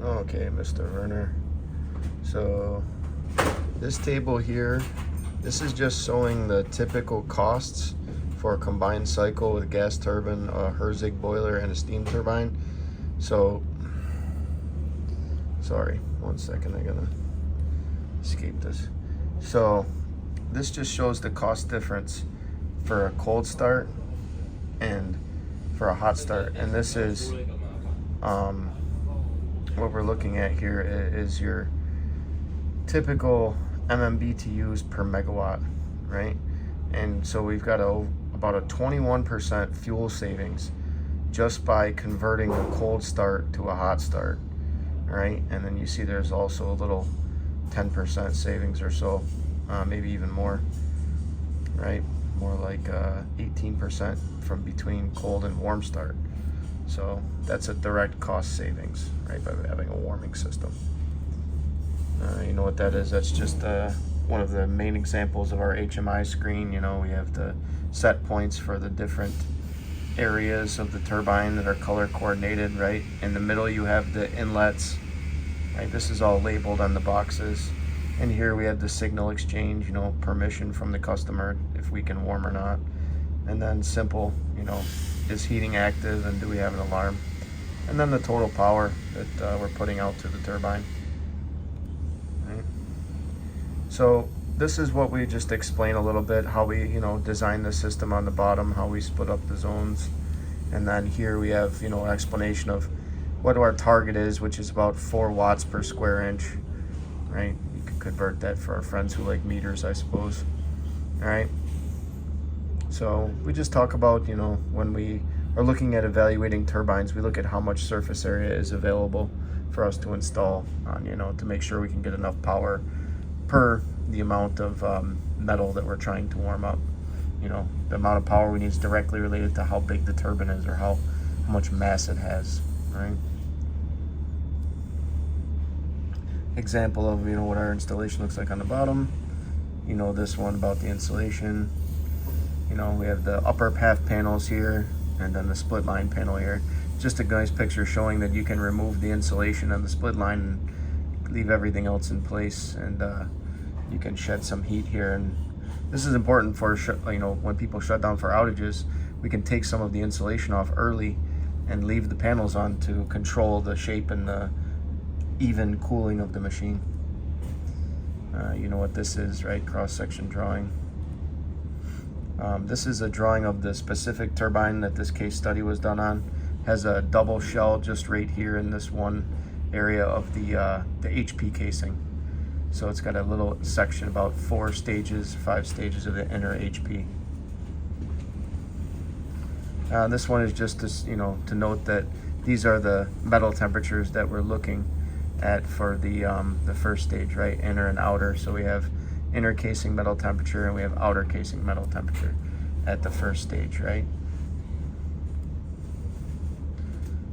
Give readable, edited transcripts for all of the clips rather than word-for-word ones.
Okay, Mr. Werner. So this table here, this is just showing the typical costs for a combined cycle with gas turbine, a Herzig boiler, and a steam turbine. So, sorry, 1 second, I gotta escape this. So this just shows the cost difference for a cold start and for a hot start. And this is what we're looking at here is your typical MMBTUs per megawatt, right? And so we've got about a 21% fuel savings just by converting a cold start to a hot start, right? And then you see there's also a little 10% savings or so, maybe even more, right? More like 18% from between cold and warm start. So that's a direct cost savings, right, by having a warming system. You know what that is? That's just one of the main examples of our HMI screen. You know, we have the set points for the different areas of the turbine that are color coordinated, right? In the middle you have the inlets, right? This is all labeled on the boxes. And here we have the signal exchange, you know, permission from the customer if we can warm or not. And then simple, you know, is heating active and do we have an alarm? And then the total power that we're putting out to the turbine. Right? So this is what we just explained a little bit, how we, you know, design the system on the bottom, how we split up the zones. And then here we have, you know, an explanation of what our target is, which is about 4 watts per square inch, right? You could convert that for our friends who like meters, I suppose. All right. So we just talk about, you know, when we are looking at evaluating turbines, we look at how much surface area is available for us to install on, you know, to make sure we can get enough power per the amount of metal that we're trying to warm up. You know, the amount of power we need is directly related to how big the turbine is or how much mass it has, right? Example of, you know, what our installation looks like on the bottom. You know, this one about the insulation. You know, we have the upper half panels here and then the split line panel here. Just a nice picture showing that you can remove the insulation on the split line and leave everything else in place, and you can shed some heat here. And this is important for, you know, when people shut down for outages, we can take some of the insulation off early and leave the panels on to control the shape and the even cooling of the machine. You know what this is, right? Cross-section drawing. This is a drawing of the specific turbine that this case study was done on. Has a double shell just right here in this one area of the HP casing. So it's got a little section about 5 stages of the inner HP. This one is just to, you know, to note that these are the metal temperatures that we're looking at for the first stage, right? Inner and outer. So we have inner casing metal temperature and we have outer casing metal temperature at the first stage, right?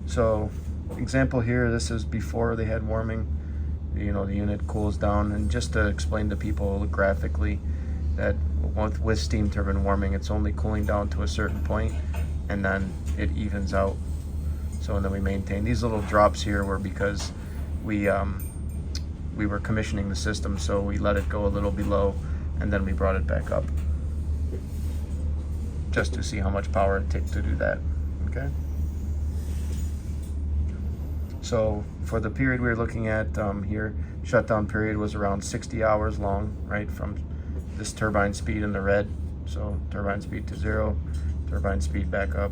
So example here, this is before they had warming. You know, the unit cools down, and just to explain to people graphically that with steam turbine warming, it's only cooling down to a certain point and then it evens out. So, and then we maintain these little drops here were because we were commissioning the system, so we let it go a little below and then we brought it back up just to see how much power it takes to do that. Okay. So for the period we were looking at here, shutdown period was around 60 hours long, right, from this turbine speed in the red. So turbine speed to 0, turbine speed back up.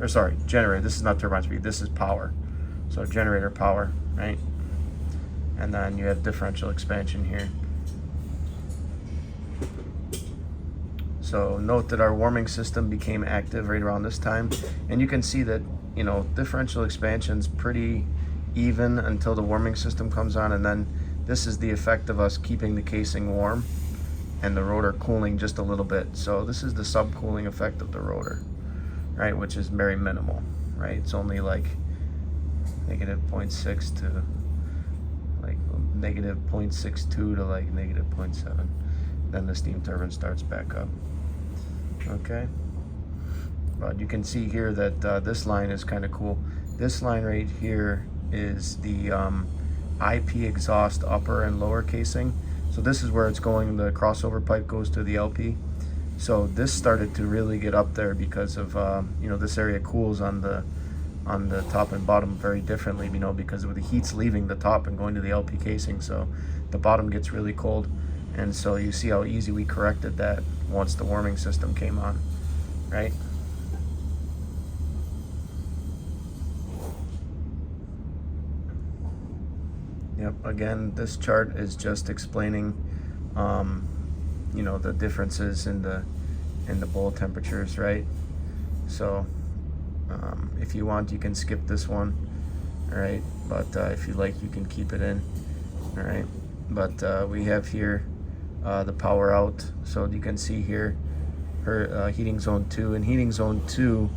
Or sorry, generator. This is not turbine speed, this is power. So generator power, right? And then you have differential expansion here. So note that our warming system became active right around this time. And you can see that, you know, differential expansion's pretty even until the warming system comes on, and then this is the effect of us keeping the casing warm and the rotor cooling just a little bit. So this is the subcooling effect of the rotor, right, which is very minimal, right? It's only like negative 0.6 to like negative 0.62 to like negative 0.7. Then the steam turbine starts back up. Okay. But you can see here that this line is kind of cool. This line right here is the IP exhaust upper and lower casing. So this is where it's going, the crossover pipe goes to the LP. So this started to really get up there because of, you know, this area cools on the top and bottom very differently, you know, because of the heat's leaving the top and going to the LP casing. So the bottom gets really cold. And so you see how easy we corrected that once the warming system came on, right? Yep, again, this chart is just explaining, you know, the differences in the bowl temperatures, right? So if you want, you can skip this one, all right? But if you like, you can keep it in, all right? But we have here the power out. So you can see here her heating zone 2, and heating zone 2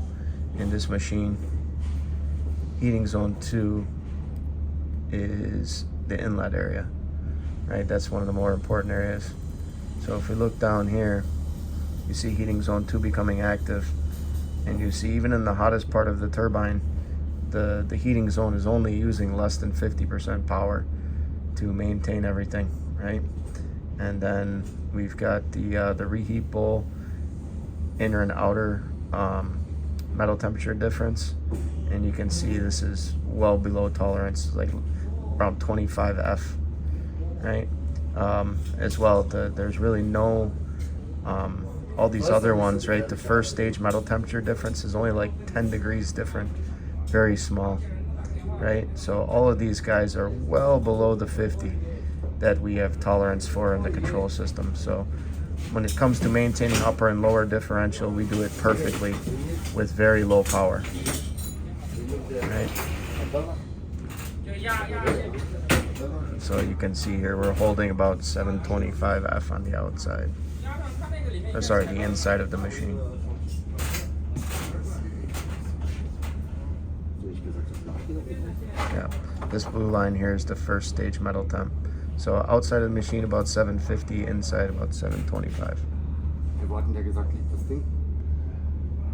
in this machine, heating zone 2 is the inlet area, right? That's one of the more important areas. So if we look down here, you see heating zone 2 becoming active, and you see even in the hottest part of the turbine, the heating zone is only using less than 50% power to maintain everything, right? And then we've got the reheat bowl, inner and outer metal temperature difference, and you can see this is well below tolerance, like around 25 F, right? As well, there's really no, all these other ones, right? The first stage metal temperature difference is only like 10 degrees different, very small, right? So all of these guys are well below the 50 that we have tolerance for in the control system. So when it comes to maintaining upper and lower differential, we do it perfectly with very low power, right? So you can see here we're holding about 725 F on the outside. Or sorry, the inside of the machine. Yeah, this blue line here is the first stage metal temp. So outside of the machine about 750, inside about 725.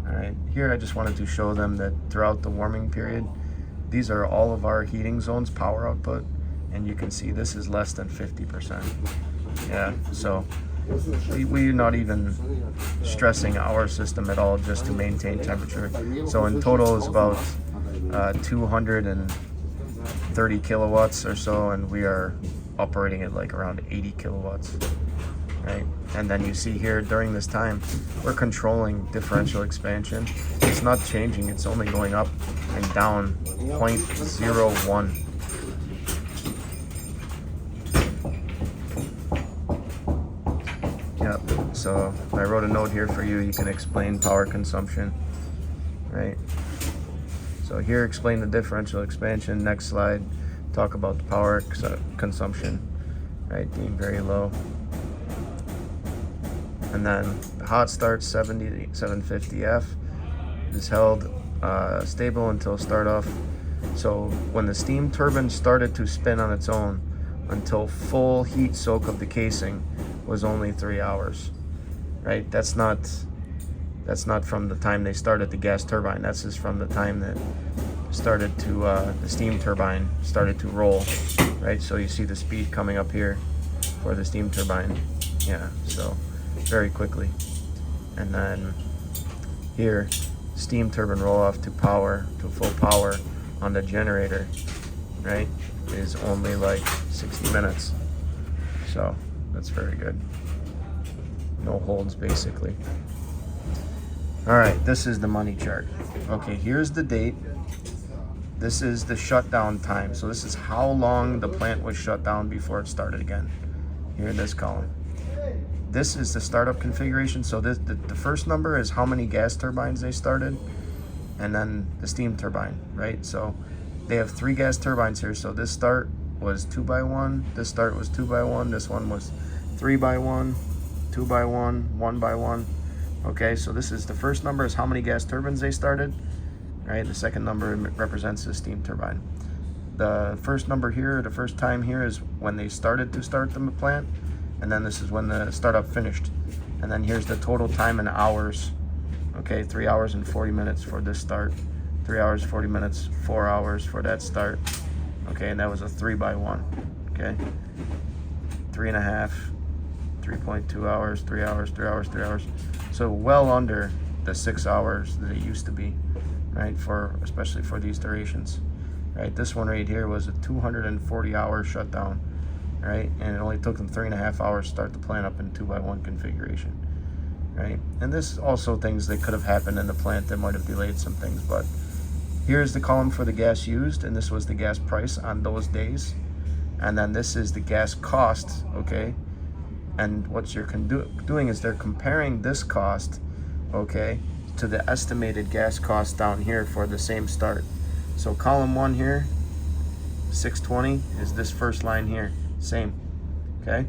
Alright, here I just wanted to show them that throughout the warming period, these are all of our heating zones power output, and you can see this is less than 50%. Yeah, so we're not even stressing our system at all just to maintain temperature. So in total is about 230 kilowatts or so, and we are operating at like around 80 kilowatts, right? And then you see here during this time, we're controlling differential expansion. It's not changing, it's only going up and down 0.01. Yep, so I wrote a note here for you. You can explain power consumption, right? So here, explain the differential expansion. Next slide, talk about the power consumption, right, being very low. And then the hot start 750 F is held stable until start off. So when the steam turbine started to spin on its own until full heat soak of the casing was only 3 hours, right? That's not from the time they started the gas turbine. That's just from the time that started to the steam turbine started to roll, right? So you see the speed coming up here for the steam turbine. Yeah, so very quickly. And then here, steam turbine roll off to power, to full power on the generator, right, is only like 60 minutes. So that's very good. No holds, basically. All right, this is the money chart. Okay, here's the date. This is the shutdown time. So this is how long the plant was shut down before it started again, here in this column. This is the startup configuration. So this, the first number is how many gas turbines they started, and then the steam turbine, right? So they have 3 gas turbines here. So this start was 2x1, this start was 2x1, this one was 3x1, 2x1, 1x1. Okay, so this is the first number is how many gas turbines they started, right? The second number represents the steam turbine. The first number here, the first time here, is when they started to start the plant, and then this is when the startup finished. And then here's the total time in hours. Okay, 3 hours and 40 minutes for this start, 3 hours, 40 minutes, 4 hours for that start, okay, and that was a 3x1, okay, 3.5, 3.2 hours, 3 hours, 3 hours, 3 hours, so well under the 6 hours that it used to be, right, for especially for these durations, right. This one right here was a 240-hour shutdown, right, and it only took them 3.5 hours to start the plant up in 2x1 configuration, right. And this also things that could have happened in the plant that might have delayed some things, but here's the column for the gas used, and this was the gas price on those days, and then this is the gas cost, okay. And what you're doing is they're comparing this cost, okay, to the estimated gas cost down here for the same start. So column 1 here, 620, is this first line here, same, okay.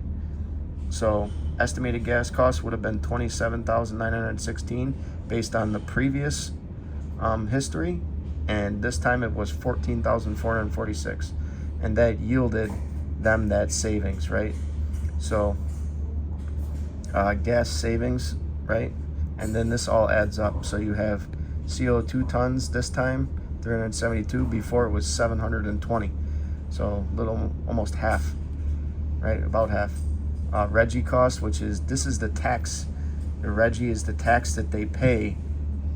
So estimated gas cost would have been $27,916 based on the previous history, and this time it was $14,446, and that yielded them that savings, right? So gas savings, right? And then this all adds up. So you have CO2 tons this time, 372. Before it was 720. So little, almost half, right? About half. Reggie cost, which is, this is the tax. The Reggie is the tax that they pay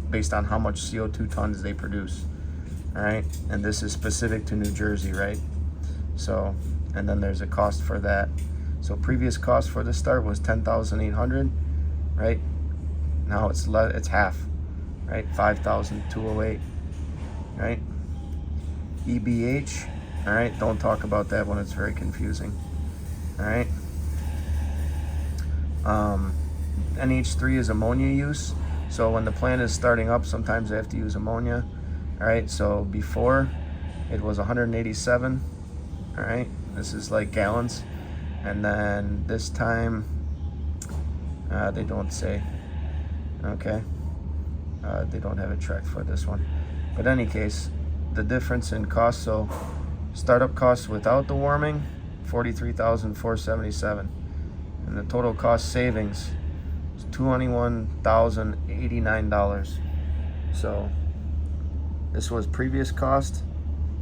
based on how much CO2 tons they produce. All right, and this is specific to New Jersey, right? So, and then there's a cost for that. So previous cost for the start was $10,800, right? Now it's half, right? $5,208, right? EBH, all right? Don't talk about that one; it's very confusing. All right. NH3 is ammonia use. So when the plant is starting up, sometimes they have to use ammonia. All right. So before it was 187. All right. This is like gallons. And then this time, they don't say, okay, they don't have a track for this one. But in any case, the difference in cost, so startup costs without the warming, $43,477. And the total cost savings is $21,089. So this was previous cost,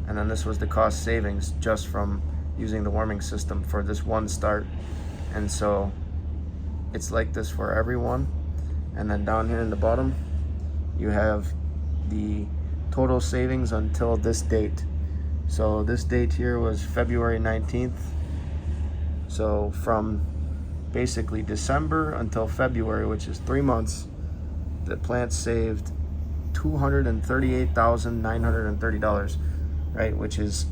and then this was the cost savings just from using the warming system for this one start. And so it's like this for everyone. And then down here in the bottom you have the total savings until this date. So this date here was February 19th. So from basically December until February, which is 3 months, the plant saved $238,930, right, which is,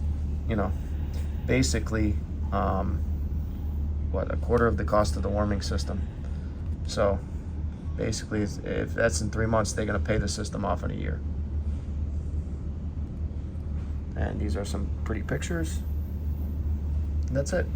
you know, basically what, a quarter of the cost of the warming system. So basically, if that's in 3 months, they're going to pay the system off in a year. And these are some pretty pictures. That's it.